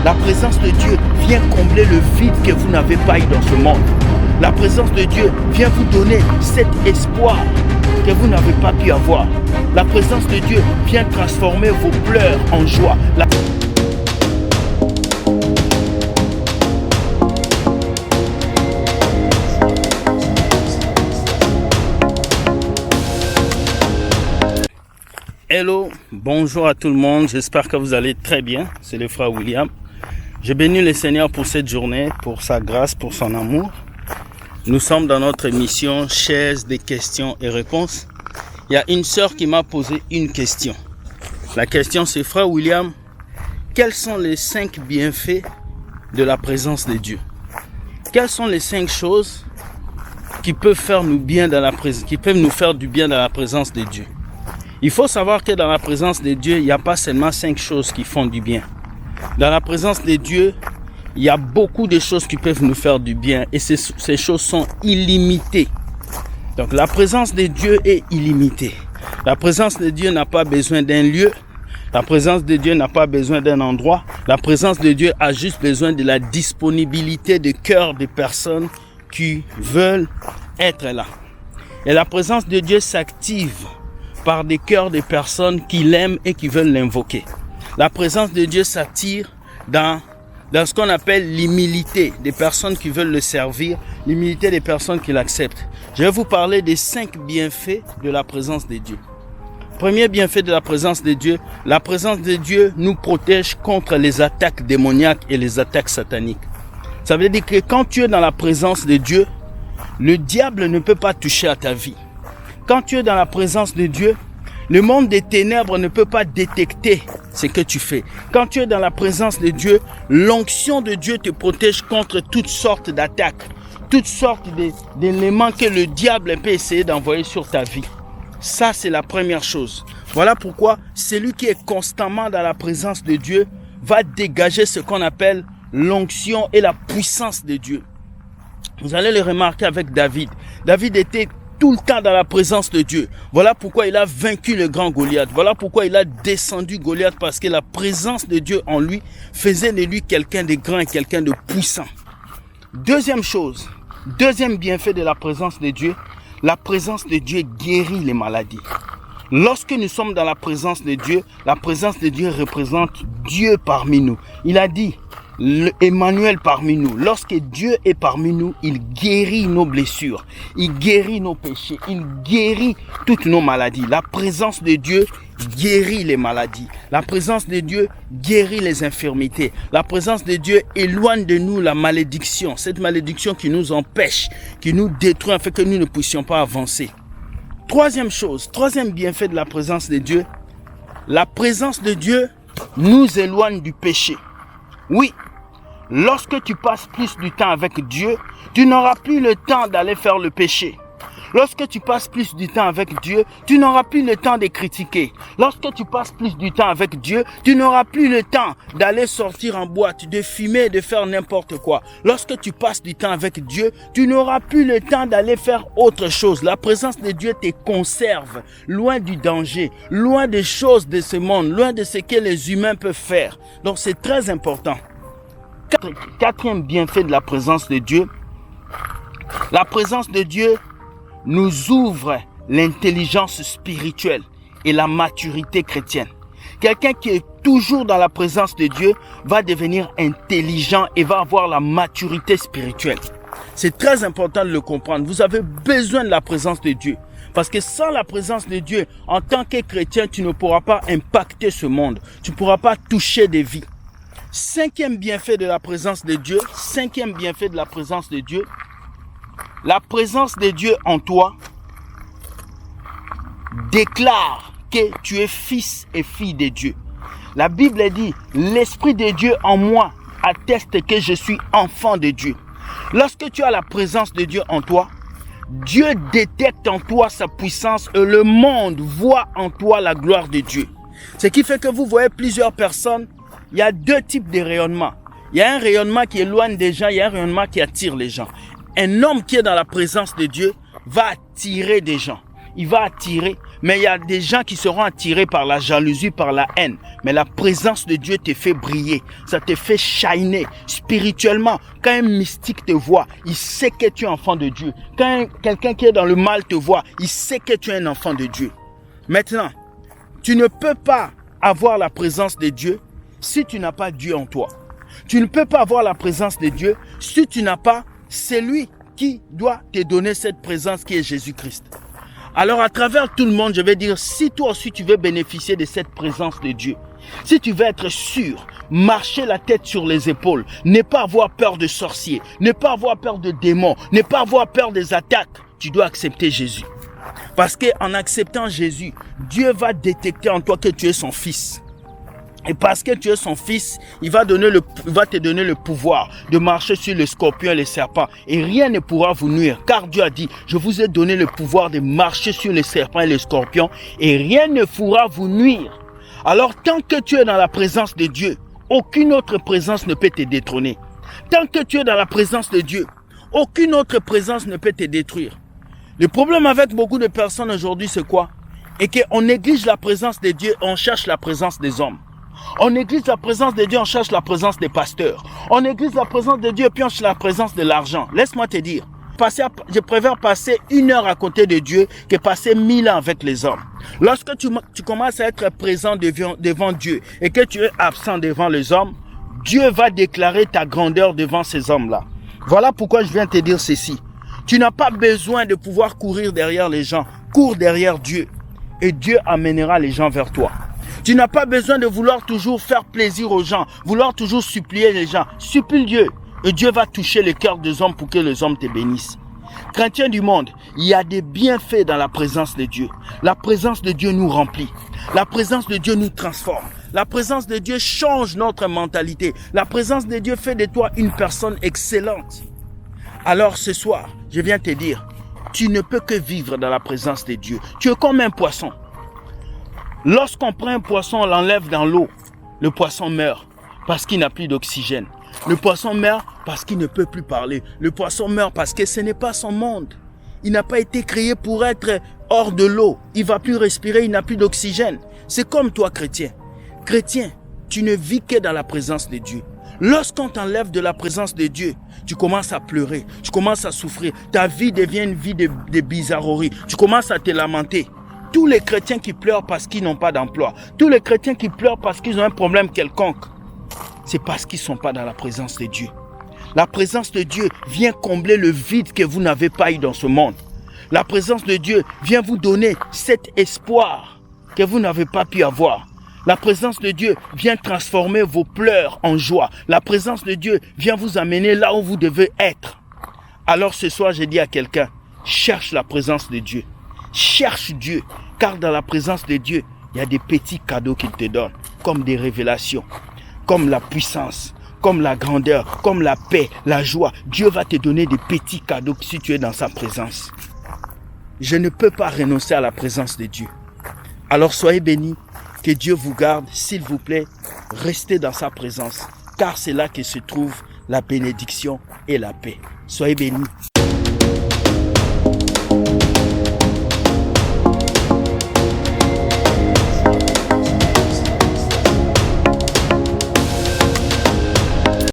La présence de Dieu vient combler le vide que vous n'avez pas eu dans ce monde. La présence de Dieu vient vous donner cet espoir que vous n'avez pas pu avoir. La présence de Dieu vient transformer vos pleurs en joie. Hello, bonjour à tout le monde, j'espère que vous allez très bien, c'est le frère William. Je bénis le Seigneur pour cette journée, pour sa grâce, pour son amour. Nous sommes dans notre émission Chaise des questions et réponses. Il y a une sœur qui m'a posé une question. La question c'est, frère William, quels sont les 5 bienfaits de la présence de Dieu? Quelles sont les 5 choses qui peuvent faire nous bien dans la qui peuvent nous faire du bien dans la présence de Dieu? Il faut savoir que dans la présence de Dieu, il n'y a pas seulement 5 choses qui font du bien. Dans la présence de Dieu, il y a beaucoup de choses qui peuvent nous faire du bien et ces choses sont illimitées. Donc la présence de Dieu est illimitée. La présence de Dieu n'a pas besoin d'un lieu. La présence de Dieu n'a pas besoin d'un endroit. La présence de Dieu a juste besoin de la disponibilité de cœur des personnes qui veulent être là. Et la présence de Dieu s'active par des cœurs de personnes qui l'aiment et qui veulent l'invoquer. La présence de Dieu s'attire dans ce qu'on appelle l'humilité des personnes qui veulent le servir, l'humilité des personnes qui l'acceptent. Je vais vous parler des 5 bienfaits de la présence de Dieu. Premier bienfait de la présence de Dieu nous protège contre les attaques démoniaques et les attaques sataniques. Ça veut dire que quand tu es dans la présence de Dieu, le diable ne peut pas toucher à ta vie. Quand tu es dans la présence de Dieu, le monde des ténèbres ne peut pas détecter ce que tu fais. Quand tu es dans la présence de Dieu, l'onction de Dieu te protège contre toutes sortes d'attaques, toutes sortes d'éléments que le diable peut essayer d'envoyer sur ta vie. Ça, c'est la première chose. Voilà pourquoi celui qui est constamment dans la présence de Dieu va dégager ce qu'on appelle l'onction et la puissance de Dieu. Vous allez le remarquer avec David. David était tout le temps dans la présence de Dieu. Voilà pourquoi il a vaincu le grand Goliath. Voilà pourquoi il a descendu Goliath, parce que la présence de Dieu en lui faisait de lui quelqu'un de grand et quelqu'un de puissant. Deuxième chose, deuxième bienfait de la présence de Dieu, la présence de Dieu guérit les maladies. Lorsque nous sommes dans la présence de Dieu représente Dieu parmi nous. Il a dit, Emmanuel parmi nous. Lorsque Dieu est parmi nous, il guérit nos blessures, il guérit nos péchés, il guérit toutes nos maladies. La présence de Dieu guérit les maladies. La présence de Dieu guérit les infirmités. La présence de Dieu éloigne de nous la malédiction, cette malédiction qui nous empêche, qui nous détruit afin que nous ne puissions pas avancer. Troisième chose, troisième bienfait de la présence de Dieu, la présence de Dieu nous éloigne du péché. Oui, lorsque tu passes plus du temps avec Dieu, tu n'auras plus le temps d'aller faire le péché. Lorsque tu passes plus du temps avec Dieu, tu n'auras plus le temps de critiquer. Lorsque tu passes plus du temps avec Dieu, tu n'auras plus le temps d'aller sortir en boîte, de fumer, de faire n'importe quoi. Lorsque tu passes du temps avec Dieu, tu n'auras plus le temps d'aller faire autre chose. La présence de Dieu te conserve loin du danger, loin des choses de ce monde, loin de ce que les humains peuvent faire. Donc c'est très important. Quatrième bienfait de la présence de Dieu, la présence de Dieu nous ouvre l'intelligence spirituelle et la maturité chrétienne. Quelqu'un qui est toujours dans la présence de Dieu va devenir intelligent et va avoir la maturité spirituelle. C'est très important de le comprendre. Vous avez besoin de la présence de Dieu. Parce que sans la présence de Dieu, en tant que chrétien, tu ne pourras pas impacter ce monde. Tu ne pourras pas toucher des vies. Cinquième bienfait de la présence de Dieu, la présence de Dieu en toi déclare que tu es fils et fille de Dieu. La Bible dit, l'Esprit de Dieu en moi atteste que je suis enfant de Dieu. Lorsque tu as la présence de Dieu en toi, Dieu détecte en toi sa puissance et le monde voit en toi la gloire de Dieu. Ce qui fait que vous voyez plusieurs personnes, il y a 2 types de rayonnement. Il y a un rayonnement qui éloigne des gens, il y a un rayonnement qui attire les gens. Un homme qui est dans la présence de Dieu va attirer des gens. Il va attirer, Mais il y a des gens qui seront attirés par la jalousie, par la haine. Mais la présence de Dieu te fait briller. Ça te fait shiner spirituellement. Quand un mystique te voit, il sait que tu es enfant de Dieu. Quand quelqu'un qui est dans le mal te voit, il sait que tu es un enfant de Dieu. Maintenant, tu ne peux pas avoir la présence de Dieu si tu n'as pas Dieu en toi. Tu ne peux pas avoir la présence de Dieu si tu n'as pas celui qui doit te donner cette présence qui est Jésus-Christ. Alors à travers tout le monde, je vais dire, si toi aussi tu veux bénéficier de cette présence de Dieu, si tu veux être sûr, marcher la tête sur les épaules, ne pas avoir peur de sorciers, ne pas avoir peur de démons, ne pas avoir peur des attaques, tu dois accepter Jésus. Parce qu'en acceptant Jésus, Dieu va détecter en toi que tu es son fils. Et parce que tu es son fils, il va te donner le pouvoir de marcher sur les scorpions et les serpents. Et rien ne pourra vous nuire. Car Dieu a dit, je vous ai donné le pouvoir de marcher sur les serpents et les scorpions. Et rien ne pourra vous nuire. Alors tant que tu es dans la présence de Dieu, aucune autre présence ne peut te détrôner. Tant que tu es dans la présence de Dieu, aucune autre présence ne peut te détruire. Le problème avec beaucoup de personnes aujourd'hui, c'est quoi? Et qu'on néglige la présence de Dieu, on cherche la présence des hommes. On néglige la présence de Dieu, on cherche la présence des pasteurs. On néglige la présence de Dieu, puis on cherche la présence de l'argent. Laisse-moi te dire, je préfère passer 1 heure à côté de Dieu que passer 1000 ans avec les hommes. Lorsque tu commences à être présent devant Dieu et que tu es absent devant les hommes, Dieu va déclarer ta grandeur devant ces hommes-là. Voilà pourquoi je viens te dire ceci. Tu n'as pas besoin de pouvoir courir derrière les gens. Cours derrière Dieu et Dieu amènera les gens vers toi. Tu n'as pas besoin de vouloir toujours faire plaisir aux gens, vouloir toujours supplier les gens. Supplie Dieu et Dieu va toucher le cœur des hommes pour que les hommes te bénissent. Chrétiens du monde, il y a des bienfaits dans la présence de Dieu. La présence de Dieu nous remplit. La présence de Dieu nous transforme. La présence de Dieu change notre mentalité. La présence de Dieu fait de toi une personne excellente. Alors ce soir, je viens te dire, tu ne peux que vivre dans la présence de Dieu. Tu es comme un poisson. Lorsqu'on prend un poisson, on l'enlève dans l'eau. Le poisson meurt parce qu'il n'a plus d'oxygène. Le poisson meurt parce qu'il ne peut plus parler. Le poisson meurt parce que ce n'est pas son monde. Il n'a pas été créé pour être hors de l'eau. Il ne va plus respirer, il n'a plus d'oxygène. C'est comme toi, chrétien. Chrétien, tu ne vis que dans la présence de Dieu. Lorsqu'on t'enlève de la présence de Dieu, tu commences à pleurer, tu commences à souffrir. Ta vie devient une vie de bizarrerie. Tu commences à te lamenter. Tous les chrétiens qui pleurent parce qu'ils n'ont pas d'emploi, tous les chrétiens qui pleurent parce qu'ils ont un problème quelconque, c'est parce qu'ils ne sont pas dans la présence de Dieu. La présence de Dieu vient combler le vide que vous n'avez pas eu dans ce monde. La présence de Dieu vient vous donner cet espoir que vous n'avez pas pu avoir. La présence de Dieu vient transformer vos pleurs en joie. La présence de Dieu vient vous amener là où vous devez être. Alors ce soir, je dis à quelqu'un, cherche la présence de Dieu. Cherche Dieu, car dans la présence de Dieu, il y a des petits cadeaux qu'il te donne, comme des révélations, comme la puissance, comme la grandeur, comme la paix, la joie. Dieu va te donner des petits cadeaux si tu es dans sa présence. Je ne peux pas renoncer à la présence de Dieu. Alors soyez bénis, que Dieu vous garde, s'il vous plaît, restez dans sa présence, car c'est là que se trouve la bénédiction et la paix. Soyez bénis.